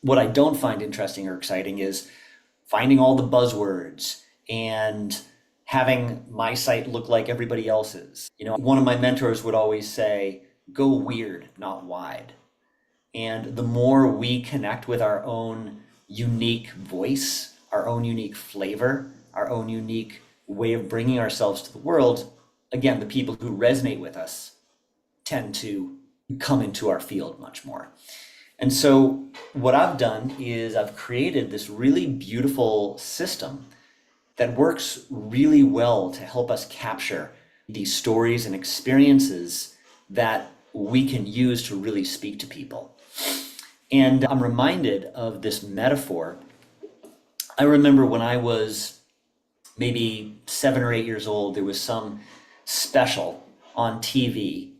What I don't find interesting or exciting is finding all the buzzwords and having my site look like everybody else's. One of my mentors would always say, go weird, not wide. And the more we connect with our own unique voice, our own unique flavor, our own unique way of bringing ourselves to the world, again, the people who resonate with us tend to come into our field much more. And so what I've done is I've created this really beautiful system that works really well to help us capture these stories and experiences that we can use to really speak to people. And I'm reminded of this metaphor. I remember when I was maybe 7 or 8 years old, there was some special on TV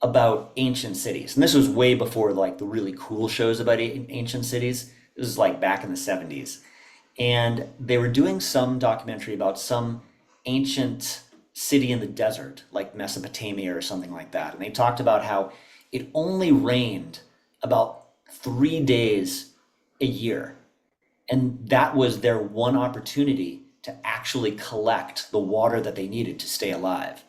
about ancient cities. And this was way before like the really cool shows about ancient cities. This was like back in the 70s. And they were doing some documentary about some ancient city in the desert, like Mesopotamia or something like that. And they talked about how it only rained about 3 days a year. And that was their one opportunity to actually collect the water that they needed to stay alive.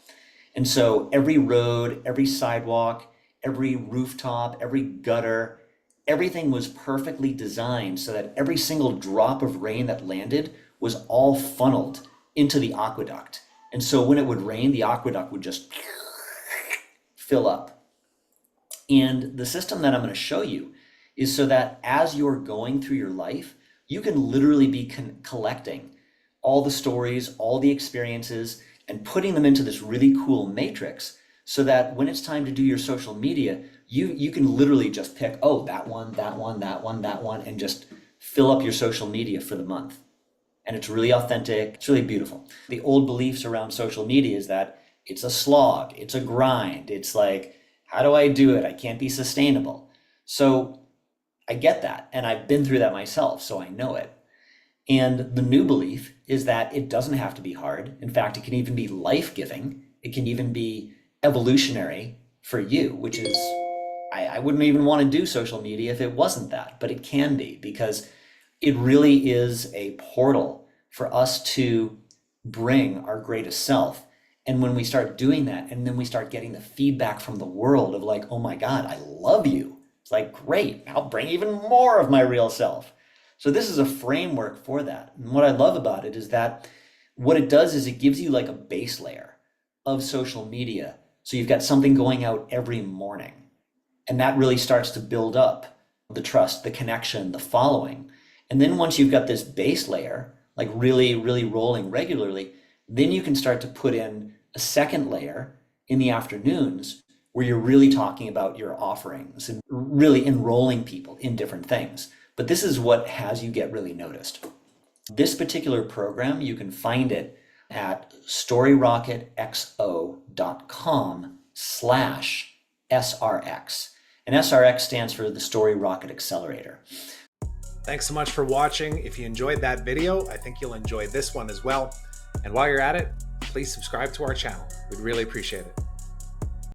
And so every road, every sidewalk, every rooftop, every gutter, everything was perfectly designed so that every single drop of rain that landed was all funneled into the aqueduct. And so when it would rain, the aqueduct would just fill up. And the system that I'm going to show you is so that as you're going through your life, you can literally be collecting all the stories, all the experiences, and putting them into this really cool matrix so that when it's time to do your social media, you can literally just pick, oh, that one, that one, that one, that one, and just fill up your social media for the month. And it's really authentic. It's really beautiful. The old beliefs around social media is that it's a slog, it's a grind. It's like, how do I do it? I can't be sustainable. So I get that. And I've been through that myself, so I know it. And the new belief is that it doesn't have to be hard. In fact, it can even be life-giving. It can even be evolutionary for you, which is, I wouldn't even want to do social media if it wasn't that, but it can be, because it really is a portal for us to bring our greatest self. And when we start doing that, and then we start getting the feedback from the world of like, oh my God, I love you. It's like, great, I'll bring even more of my real self. So this is a framework for that. And what I love about it is that what it does is it gives you like a base layer of social media. So you've got something going out every morning. And that really starts to build up the trust, the connection, the following. And then once you've got this base layer, like really, really rolling regularly, then you can start to put in a second layer in the afternoons where you're really talking about your offerings and really enrolling people in different things. But this is what has you get really noticed. This particular program, you can find it at storyrocketxo.com/SRX. And SRX stands for the Story Rocket Accelerator. Thanks so much for watching. If you enjoyed that video, I think you'll enjoy this one as well. And while you're at it, please subscribe to our channel. We'd really appreciate it.